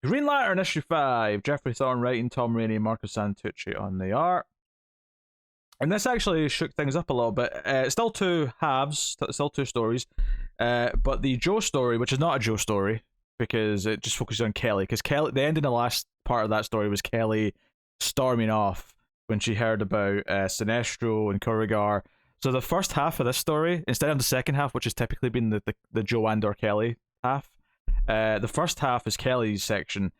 Green Lantern issue 5. Jeffrey Thorne writing, Tom Rainey, Marco Santucci on the art. And this actually shook things up a little bit. It's still two halves, still two stories. But the Joe story, which is not a Joe story, because it just focuses on Kelly. Because Kelly, the end in the last part of that story was Kelly storming off when she heard about Sinestro and Kurigar. So the first half of this story, instead of the second half, which has typically been the Joe and/or Kelly half, the first half is Kelly's section,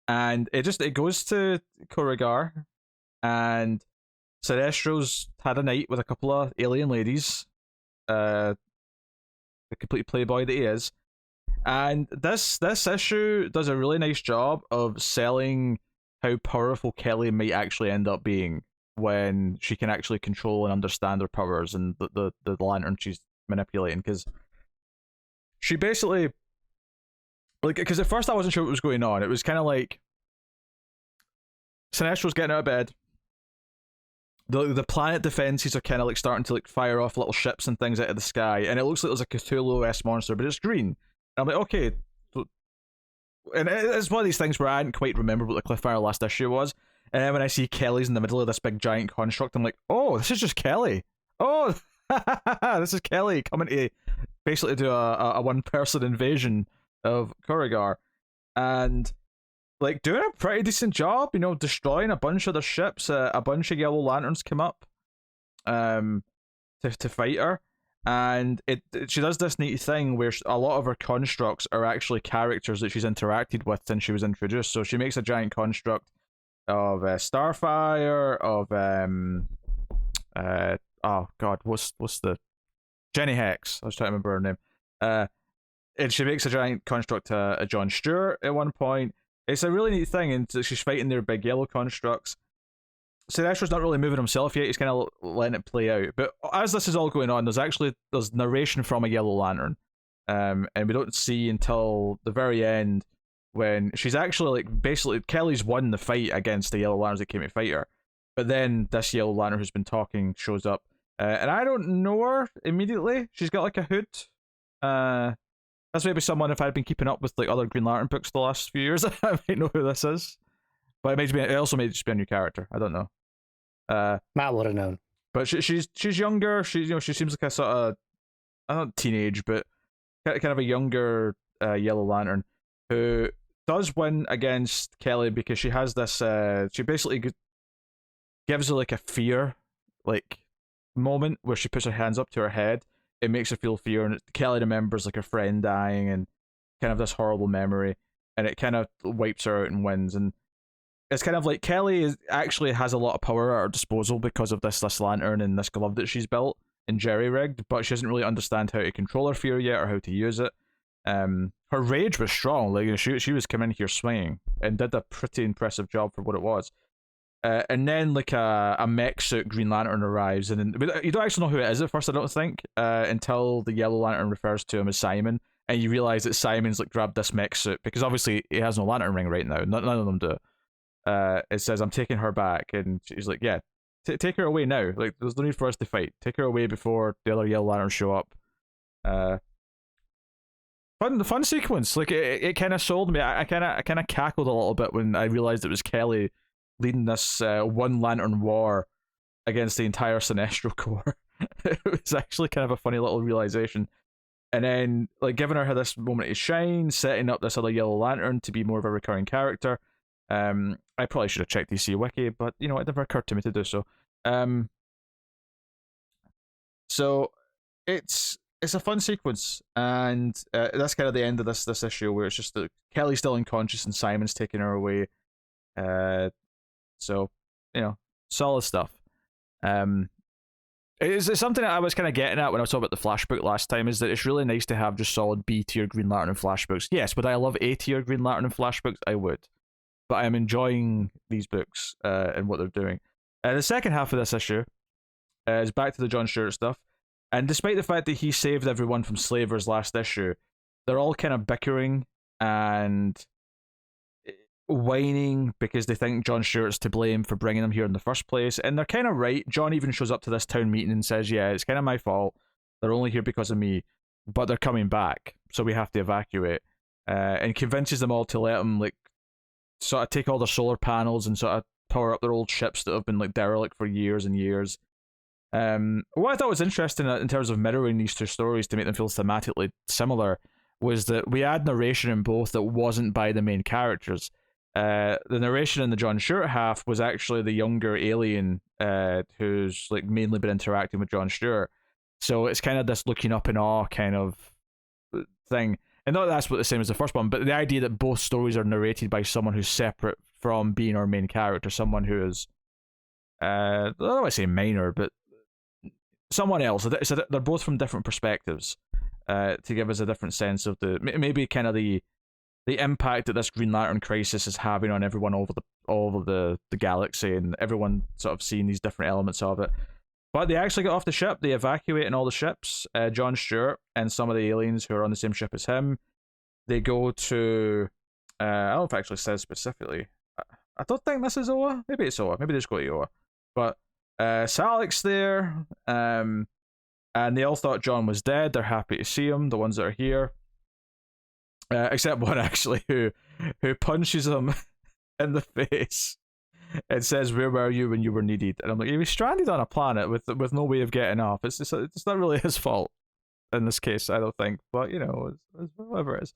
and it goes to Kurigar, and Sinestro's had a night with a couple of alien ladies, the complete playboy that he is, and this issue does a really nice job of selling how powerful Kelly might actually end up being when she can actually control and understand her powers and the lantern she's manipulating. Because she basically, like, because at first I wasn't sure what was going on. It was kind of like Sinestro's getting out of bed. The planet defenses are kind of like starting to like fire off little ships and things out of the sky, and it looks like there's a Cthulhu-esque monster, but it's green. And I'm like, okay. And it's one of these things where I didn't quite remember what the cliffhanger last issue was. And then when I see Kelly's in the middle of this big giant construct, I'm like, oh, this is just Kelly. Oh, this is Kelly coming to basically do a one-person invasion of Kurigar. And like doing a pretty decent job, destroying a bunch of their ships. A bunch of Yellow Lanterns come up to fight her. And she does this neat thing where a lot of her constructs are actually characters that she's interacted with since she was introduced. So she makes a giant construct of Starfire, of oh god, what's the Jenny Hex? I was trying to remember her name. And she makes a giant construct of John Stewart at one point. It's a really neat thing, and she's fighting their big yellow constructs. Sinestro's not really moving himself yet, he's kind of letting it play out. But as this is all going on, there's narration from a Yellow Lantern. And we don't see until the very end when she's actually, like, basically, Kelly's won the fight against the Yellow Lanterns that came to fight her. But then this Yellow Lantern who's been talking shows up. And I don't know her immediately. She's got, like, a hood. That's maybe someone, if I'd been keeping up with, like, other Green Lantern books the last few years, I might know who this is. But it also may just be a new character. I don't know. Matt would have known. But she's younger. She seems like a sort of, I don't know, teenage, but kind of a younger Yellow Lantern who does win against Kelly because she has this. She basically gives her like a fear like moment where she puts her hands up to her head. It makes her feel fear, and Kelly remembers like her friend dying and kind of this horrible memory, and it kind of wipes her out and wins. And it's kind of like Kelly actually has a lot of power at her disposal because of this lantern and this glove that she's built and jerry rigged, but she doesn't really understand how to control her fear yet or how to use it. Her rage was strong. Like, she was coming here swinging and did a pretty impressive job for what it was. And then like a mech suit Green Lantern arrives, and you don't actually know who it is at first, I don't think, until the Yellow Lantern refers to him as Simon, and you realize that Simon's like grabbed this mech suit because obviously he has no lantern ring right now. None of them do. It says, I'm taking her back, and she's like, yeah, take her away now. Like, there's no need for us to fight. Take her away before the other Yellow Lanterns show up. Fun sequence. Like, it kind of sold me. I kind of cackled a little bit when I realized it was Kelly leading this one lantern war against the entire Sinestro Corps. It was actually kind of a funny little realization. And then, like, giving her this moment to shine, setting up this other Yellow Lantern to be more of a recurring character. I probably should have checked DC Wiki, but it never occurred to me to do so. So it's a fun sequence, and that's kind of the end of this issue, where it's just that Kelly's still unconscious and Simon's taking her away. So solid stuff. It's something that I was kind of getting at when I was talking about the Flash book last time, is that it's really nice to have just solid B tier Green Lantern and Flash books. Yes, would I love A tier Green Lantern and Flash books? I would. But I am enjoying these books and what they're doing. The second half of this issue is back to the John Stewart stuff. And despite the fact that he saved everyone from slavers last issue, they're all kind of bickering and whining because they think John Stewart's to blame for bringing them here in the first place. And they're kind of right. John even shows up to this town meeting and says, yeah, it's kind of my fault. They're only here because of me, but they're coming back, so we have to evacuate. And convinces them all to let him, like, sort of take all their solar panels and sort of power up their old ships that have been like derelict for years and years. What I thought was interesting in terms of mirroring these two stories to make them feel thematically similar was that we had narration in both that wasn't by the main characters. The narration in the John Stewart half was actually the younger alien who's like mainly been interacting with John Stewart. So it's kind of this looking up in awe kind of thing. And not that's what the same as the first one, but the idea that both stories are narrated by someone who's separate from being our main character, someone who is, I don't want to say minor, but someone else. So they're both from different perspectives to give us a different sense of maybe kind of the impact that this Green Lantern crisis is having on everyone all over the galaxy, and everyone sort of seeing these different elements of it. But they actually get off the ship. They evacuate in all the ships. John Stewart and some of the aliens who are on the same ship as him. They go to. I don't know if it actually says specifically. I don't think this is Oa. Maybe it's Oa. Maybe they just go to Oa. But Salik's there. And they all thought John was dead. They're happy to see him. The ones that are here. Except one actually who punches him in the face and says, "Where were you when you were needed?" And I'm like, he was stranded on a planet with no way of getting off. It's not really his fault in this case, I don't think. But you know, it's whatever it is.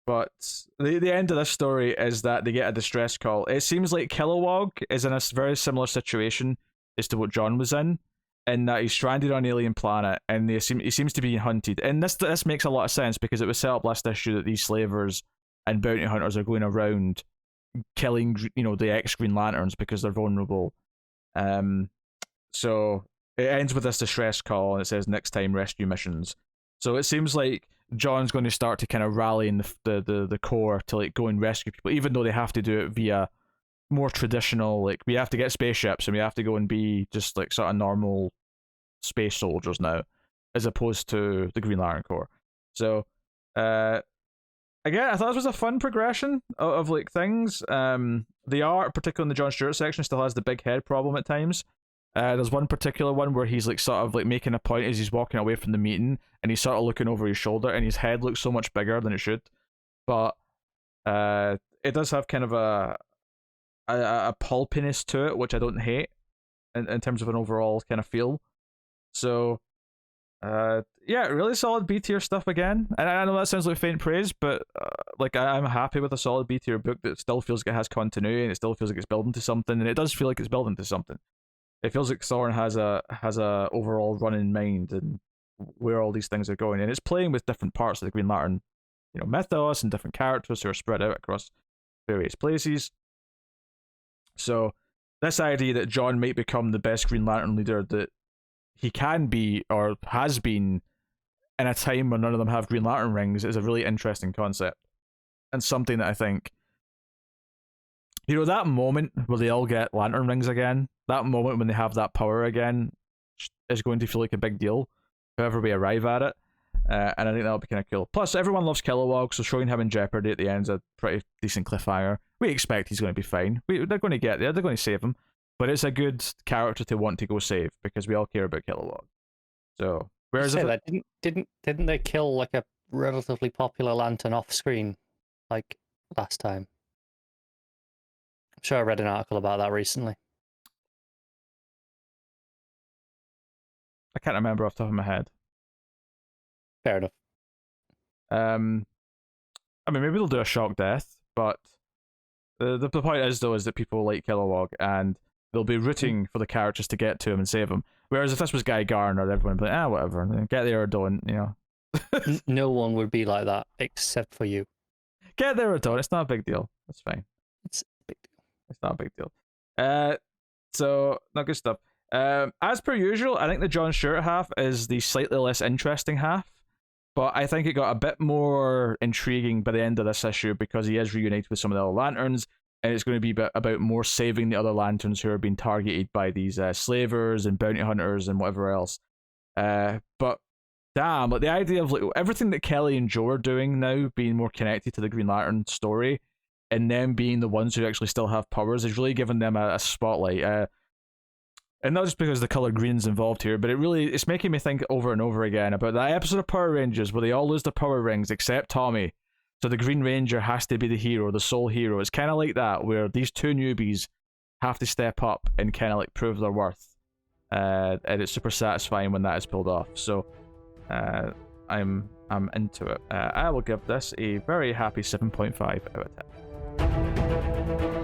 But the end of this story is that they get a distress call. It seems like Kilowog is in a very similar situation as to what John was in that he's stranded on an alien planet and he seems to be hunted. And this makes a lot of sense because it was set up last issue that these slavers and bounty hunters are going around killing, the ex-Green Lanterns because they're vulnerable. So it ends with this distress call and it says next time rescue missions. So it seems like John's going to start to kind of rally in the core to like go and rescue people, even though they have to do it via more traditional, like we have to get spaceships and we have to go and be just like sort of normal space soldiers now, as opposed to the Green Lantern Corps. So again, I thought this was a fun progression of like things. The art, particularly in the John Stewart section, still has the big head problem at times. There's one particular one where he's like sort of like making a point as he's walking away from the meeting, and he's sort of looking over his shoulder, and his head looks so much bigger than it should. But it does have kind of a pulpiness to it, which I don't hate in terms of an overall kind of feel. So yeah, really solid B tier stuff again. And I know that sounds like faint praise, but like I'm happy with a solid B tier book that still feels like it has continuity and it still feels like it's building to something, and it does feel like it's building to something. It feels like Thorne has a overall run in mind and where all these things are going, and it's playing with different parts of the Green Lantern, mythos and different characters who are spread out across various places. So this idea that John might become the best Green Lantern leader that he can be or has been in a time when none of them have Green Lantern rings is a really interesting concept, and something that I think, that moment where they all get lantern rings again, that moment when they have that power again is going to feel like a big deal however we arrive at it. And I think that'll be kind of cool. Plus, everyone loves Kilowog, so showing him in jeopardy at the end is a pretty decent cliffhanger. We expect he's going to be fine. They're going to get there. They're going to save him. But it's a good character to want to go save because we all care about Kilowog. So, whereas that didn't they kill like a relatively popular lantern off screen, like last time? I'm sure I read an article about that recently. I can't remember off the top of my head. Fair enough. I mean, maybe they'll do a shock death, but the point is though is that people like Kilowog and they'll be rooting for the characters to get to him and save him. Whereas if this was Guy Garner, everyone would be like, whatever, get there or don't, No one would be like that except for you. Get there or don't. It's not a big deal. That's fine. It's a big deal. It's not a big deal. So not good stuff. As per usual, I think the John Stewart half is the slightly less interesting half, but I think it got a bit more intriguing by the end of this issue because he is reunited with some of the other Lanterns, and it's going to be about more saving the other Lanterns who are being targeted by these slavers and bounty hunters and whatever else. But damn, like the idea of like everything that Kelly and Joe are doing now being more connected to the Green Lantern story, and them being the ones who actually still have powers, is really giving them a spotlight. And not just because the color green's involved here, but it's making me think over and over again about that episode of Power Rangers where they all lose their power rings except Tommy. So the Green Ranger has to be the hero, the sole hero. It's kind of like that, where these two newbies have to step up and kind of like prove their worth. And it's super satisfying when that is pulled off. So I'm into it. I will give this a very happy 7.5 out of 10.